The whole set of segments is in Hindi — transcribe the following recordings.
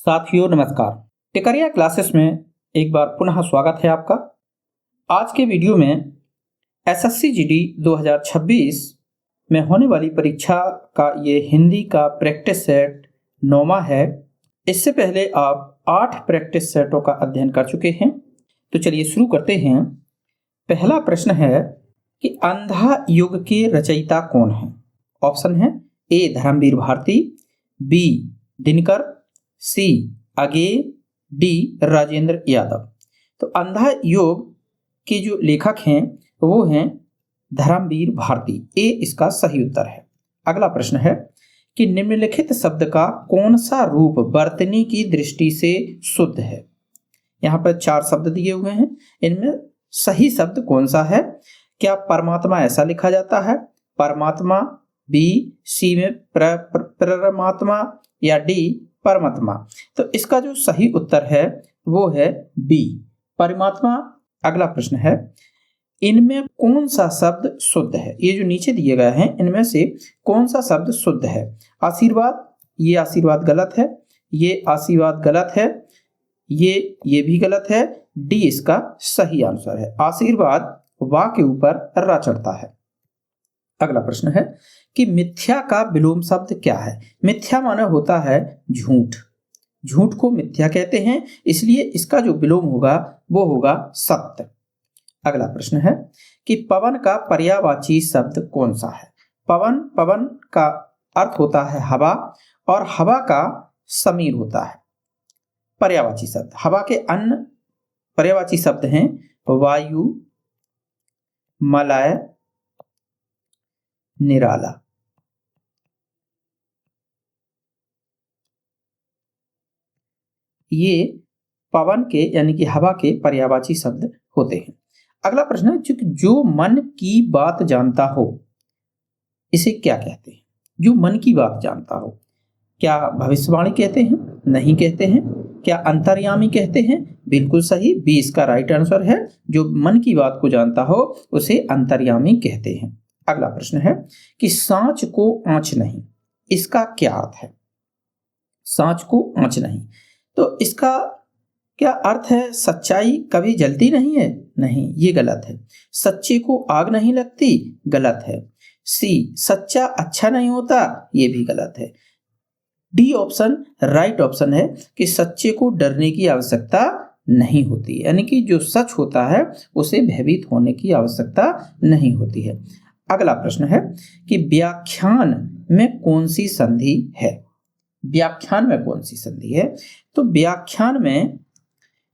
साथियों नमस्कार। टिकरिया क्लासेस में एक बार पुनः स्वागत है आपका। आज के वीडियो में एसएससी जीडी 2026 में होने वाली परीक्षा का ये हिंदी का प्रैक्टिस सेट 9वां है। इससे पहले आप 8 प्रैक्टिस सेटों का अध्ययन कर चुके हैं। तो चलिए शुरू करते हैं। पहला प्रश्न है कि अंधा युग के रचयिता कौन है। ऑप्शन है ए धर्मवीर भारती, बी दिनकर, सी आगे, डी राजेंद्र यादव। तो अंधा योग के जो लेखक हैं वो हैं धर्मवीर भारती। ए इसका सही उत्तर है। अगला प्रश्न है कि निम्नलिखित शब्द का कौन सा रूप वर्तनी की दृष्टि से शुद्ध है। यहाँ पर 4 शब्द दिए हुए हैं, इनमें सही शब्द कौन सा है। क्या परमात्मा ऐसा लिखा जाता है, परमात्मा, बी सी में परमात्मा, या डी परमात्मा। तो इसका जो सही उत्तर है वो है बी परमात्मा। अगला प्रश्न है इनमें कौन सा शब्द शुद्ध है। ये जो नीचे दिए गए हैं इनमें से कौन सा शब्द शुद्ध है। आशीर्वाद, ये आशीर्वाद गलत है, ये आशीर्वाद गलत है, ये भी गलत है। डी इसका सही आंसर है। आशीर्वाद वा के ऊपर रा चढ़ता है। अगला प्रश्न है कि मिथ्या का विलोम शब्द क्या है। मिथ्या माने होता है झूठ, झूठ को मिथ्या कहते हैं, इसलिए इसका जो विलोम होगा वो होगा सत्य। अगला प्रश्न है कि पवन का पर्यायवाची शब्द कौन सा है। पवन का अर्थ होता है हवा, और हवा का समीर होता है पर्यायवाची शब्द। हवा के अन्य पर्यायवाची शब्द हैं वायु, मलय, निराला। ये पवन के यानी कि हवा के पर्यायवाची शब्द होते हैं। अगला प्रश्न है जो मन की बात जानता हो इसे क्या कहते हैं। जो मन की बात जानता हो, क्या भविष्यवाणी कहते हैं, नहीं कहते हैं। क्या अंतर्यामी कहते हैं, बिल्कुल सही, बी इसका राइट आंसर है। जो मन की बात को जानता हो उसे अंतर्यामी कहते हैं। अगला प्रश्न है कि सांच को आंच नहीं, इसका क्या अर्थ है। सांच को आंच नहीं, तो इसका क्या अर्थ है। सच्चाई कभी जलती नहीं है, नहीं, ये गलत है। सच्चे को आग नहीं लगती, गलत है। सी सच्चा अच्छा नहीं होता, ये भी गलत है। डी ऑप्शन राइट ऑप्शन है कि सच्चे को डरने की आवश्यकता नहीं होती, यानी कि जो सच होता है उसे भयभीत होने की आवश्यकता नहीं होती है। अगला प्रश्न है कि व्याख्यान में कौन सी संधि है। व्याख्यान में कौन सी संधि है। तो व्याख्यान में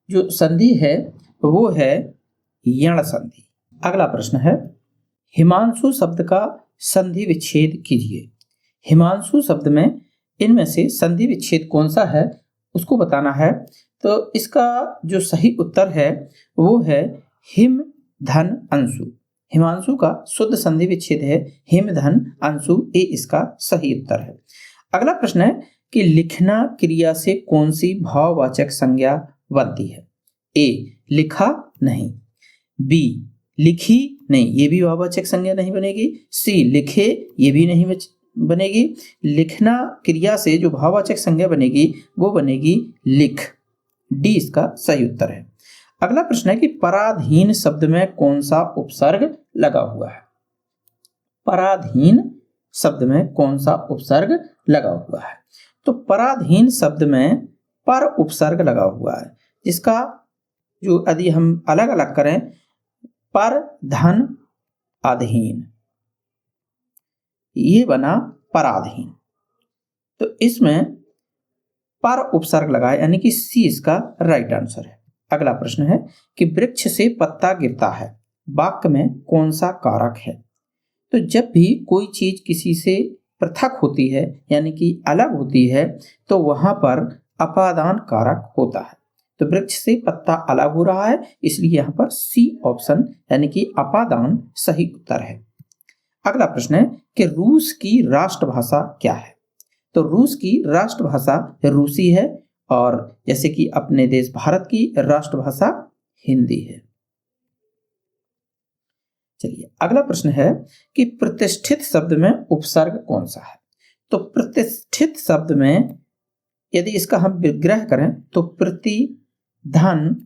जो संधि है वो है यण संधि। अगला प्रश्न है हिमांशु शब्द का संधि विच्छेद कीजिए। हिमांशु शब्द में इनमें से संधि विच्छेद कौन सा है उसको बताना है। तो इसका जो सही उत्तर है वो है हिम धन अंशु। हिमांशु का शुद्ध संधि विच्छेद है हिम धन अंशु। ए इसका सही उत्तर है। अगला प्रश्न है कि लिखना क्रिया से कौन सी भाववाचक संज्ञा बनती है। ए लिखा नहीं, बी लिखी नहीं, ये भी भाववाचक संज्ञा नहीं बनेगी। सी लिखे, ये भी नहीं बनेगी। लिखना क्रिया से जो भाववाचक संज्ञा बनेगी वो बनेगी लिख। डी इसका सही उत्तर है। अगला प्रश्न है कि पराधीन शब्द में कौन सा उपसर्ग लगा हुआ है। पराधीन शब्द में कौन सा उपसर्ग लगा हुआ है। तो पराधीन शब्द में पर उपसर्ग लगा हुआ है, जिसका जो यदि हम अलग अलग करें पर धन अधीन, ये बना पराधीन। तो इसमें पर उपसर्ग लगा है, यानी कि सी इसका राइट आंसर है। अगला प्रश्न है कि वृक्ष से पत्ता गिरता है, वाक्य में कौन सा कारक है। तो जब भी कोई चीज किसी से पृथक होती है यानी कि अलग होती है तो वहां पर अपादान कारक होता है। तो वृक्ष से पत्ता अलग हो रहा है, इसलिए यहाँ पर सी ऑप्शन यानी कि अपादान सही उत्तर है। अगला प्रश्न है कि रूस की राष्ट्रभाषा क्या है। तो रूस की राष्ट्रभाषा रूसी है, और जैसे कि अपने देश भारत की राष्ट्रभाषा हिंदी है। चलिए अगला प्रश्न है कि प्रतिष्ठित शब्द में उपसर्ग कौन सा है। तो प्रतिष्ठित शब्द में यदि इसका हम विग्रह करें तो प्रति धन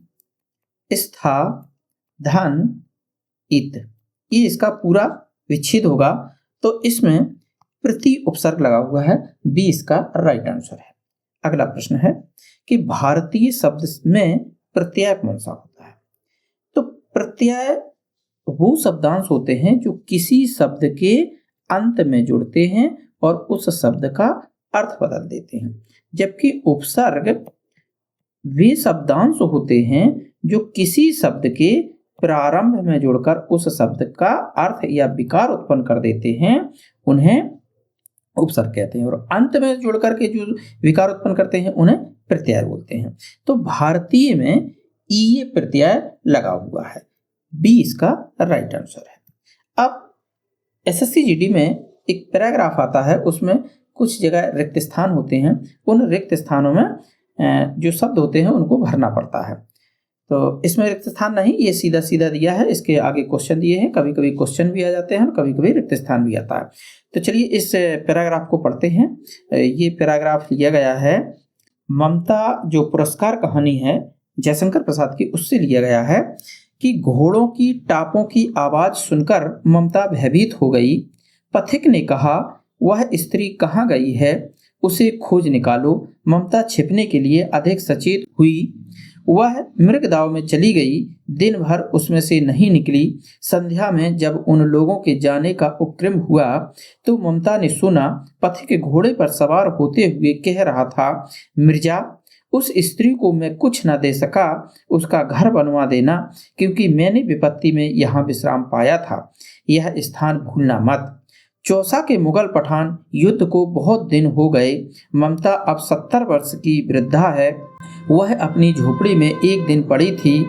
स्था धन इत, ये इसका पूरा विच्छेद होगा। तो इसमें प्रति उपसर्ग लगा हुआ है, बी इसका राइट आंसर है। अगला प्रश्न है कि भारतीय शब्द में प्रत्यय कौन सा होता है? तो प्रत्यय वो शब्दांश होते हैं जो किसी शब्द के अंत में जुड़ते हैं और उस शब्द का अर्थ बदल देते हैं, जबकि उपसर्ग वे शब्दांश होते हैं जो किसी शब्द के प्रारंभ में जुड़कर उस शब्द का अर्थ या विकार उत्पन्न कर देते हैं, उन्हें उपसर्ग कहते हैं, और अंत में जुड़कर के जो विकार उत्पन्न करते हैं उन्हें प्रत्यय बोलते हैं। तो भारतीय में ये प्रत्यय लगा हुआ है, बी इसका राइट आंसर है। अब एसएससी जीडी में एक पैराग्राफ आता है, उसमें कुछ जगह रिक्त स्थान होते हैं, उन रिक्त स्थानों में जो शब्द होते हैं उनको भरना पड़ता है। तो इसमें रिक्त स्थान नहीं, ये सीधा सीधा दिया है, इसके आगे क्वेश्चन दिए हैं, कभी कभी क्वेश्चन भी आ जाते हैं और कभी कभी रिक्त स्थान भी आता है। तो चलिए इस पैराग्राफ को पढ़ते हैं। ये पैराग्राफ लिया गया है ममता जो पुरस्कार कहानी है जयशंकर प्रसाद की, उससे लिया गया है कि घोड़ों की टापों की आवाज सुनकर ममता भयभीत हो गई। पथिक ने कहा, वह स्त्री कहाँ गई है, उसे खोज निकालो। ममता छिपने के लिए अधिक सचेत हुई। वह मृगदाव में चली गई, दिन भर उसमें से नहीं निकली। संध्या में जब उन लोगों के जाने का उपक्रम हुआ तो ममता ने सुना पथिक घोड़े पर सवार होते हुए कह रहा था, मिर्जा, उस स्त्री को मैं कुछ न दे सका, उसका घर बनवा देना, क्योंकि मैंने विपत्ति में यहाँ विश्राम पाया था। यह स्थान भूलना मत। चौसा के मुगल पठान युद्ध को बहुत दिन हो गए। ममता अब 70 वर्ष की वृद्धा है। वह अपनी झोपड़ी में एक दिन पड़ी थी।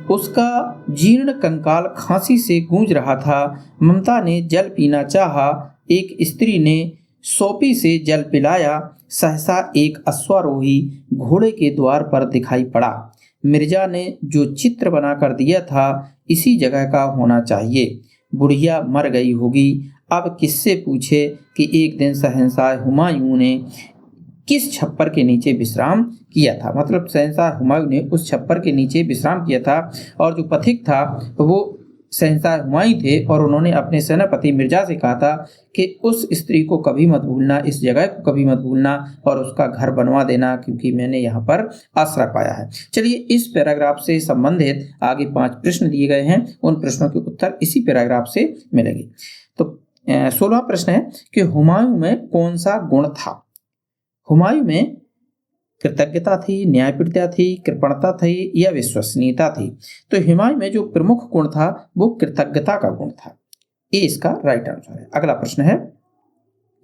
उसका जीर्ण कंकाल खांसी से गूंज रहा था। ममता ने जल पीना चाहा। एक स्त्री ने सोपी से जल पिलाया। सहसा एक अश्वारोही घोड़े के द्वार पर दिखाई पड़ा। मिर्जा ने जो चित्र बना कर दिया था इसी जगह का होना चाहिए। बुढ़िया मर गई होगी। अब किससे पूछे कि एक दिन शहंशाह हुमायूं ने किस छप्पर के नीचे विश्राम किया था। मतलब शहंशाह हुमायूं ने उस छप्पर के नीचे विश्राम किया था, और जो पथिक था वो शहंशाह हुमायूं थे, और उन्होंने अपने सेनापति मिर्जा से कहा था कि उस स्त्री को कभी मत भूलना, इस जगह को कभी मत भूलना, और उसका घर बनवा देना, क्योंकि मैंने यहाँ पर आश्रय पाया है। चलिए इस पैराग्राफ से संबंधित आगे 5 प्रश्न दिए गए हैं, उन प्रश्नों के उत्तर इसी पैराग्राफ से मिलेंगे। तो 16वां प्रश्न है कि हुमायूं में कौन सा गुण था? हुमायूं में कृतज्ञता थी, न्यायप्रियता थी, कृपणता थी या विश्वसनीयता थी? तो हुमायूं में जो प्रमुख गुण था वो कृतज्ञता का गुण था। ये इसका राइट आंसर है। अगला प्रश्न है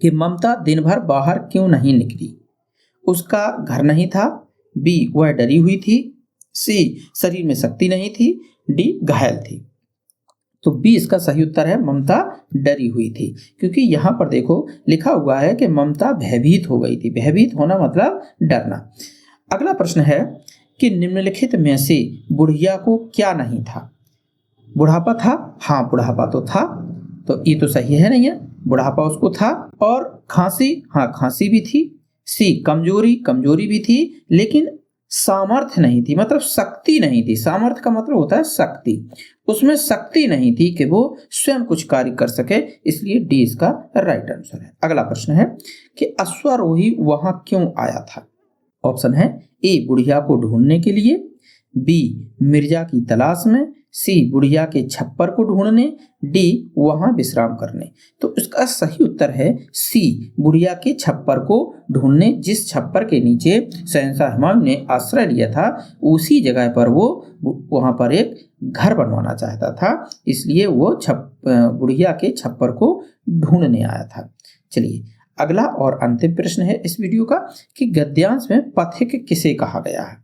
कि ममता दिन भर बाहर क्यों नहीं निकली? उसका घर नहीं था, बी वह डरी हुई थी, सी शरीर में शक्ति नहीं थी, डी घायल थी। तो बी इसका सही उत्तर है, ममता डरी हुई थी, क्योंकि यहाँ पर देखो लिखा हुआ है कि ममता भयभीत हो गई थी। भयभीत होना मतलब डरना। अगला प्रश्न है कि निम्नलिखित में से बुढ़िया को क्या नहीं था? बुढ़ापा था, हाँ बुढ़ापा तो था, तो ये तो सही है नहीं है, बुढ़ापा उसको था। और खांसी, हाँ खांसी भी थी। सी कमजोरी भी थी, लेकिन सामर्थ्य नहीं थी, मतलब शक्ति नहीं थी। सामर्थ्य का मतलब होता है शक्ति, उसमें शक्ति नहीं थी कि वो स्वयं कुछ कार्य कर सके, इसलिए डी इसका राइट आंसर है। अगला प्रश्न है कि अश्वारोही वहां क्यों आया था? ऑप्शन है ए बुढ़िया को ढूंढने के लिए, बी मिर्जा की तलाश में, सी बुढ़िया के छप्पर को ढूंढने, डी वहां विश्राम करने। तो इसका सही उत्तर है सी बुढ़िया के छप्पर को ढूंढने। जिस छप्पर के नीचे शहंशाह हुमायूं ने आश्रय लिया था उसी जगह पर वो वहां पर एक घर बनवाना चाहता था, इसलिए वो बुढ़िया के छप्पर को ढूंढने आया था। चलिए अगला और अंतिम प्रश्न है इस वीडियो का कि गद्यांश में पथिक किसे कहा गया है?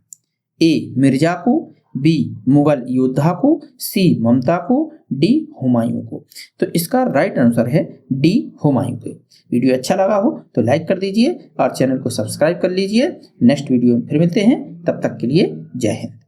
ए मिर्जा को, बी मुगल योद्धा को, सी ममता को, डी हुमायूं को। तो इसका राइट आंसर है डी हुमायूं को। वीडियो अच्छा लगा हो तो लाइक कर दीजिए और चैनल को सब्सक्राइब कर लीजिए। नेक्स्ट वीडियो में फिर मिलते हैं, तब तक के लिए जय हिंद।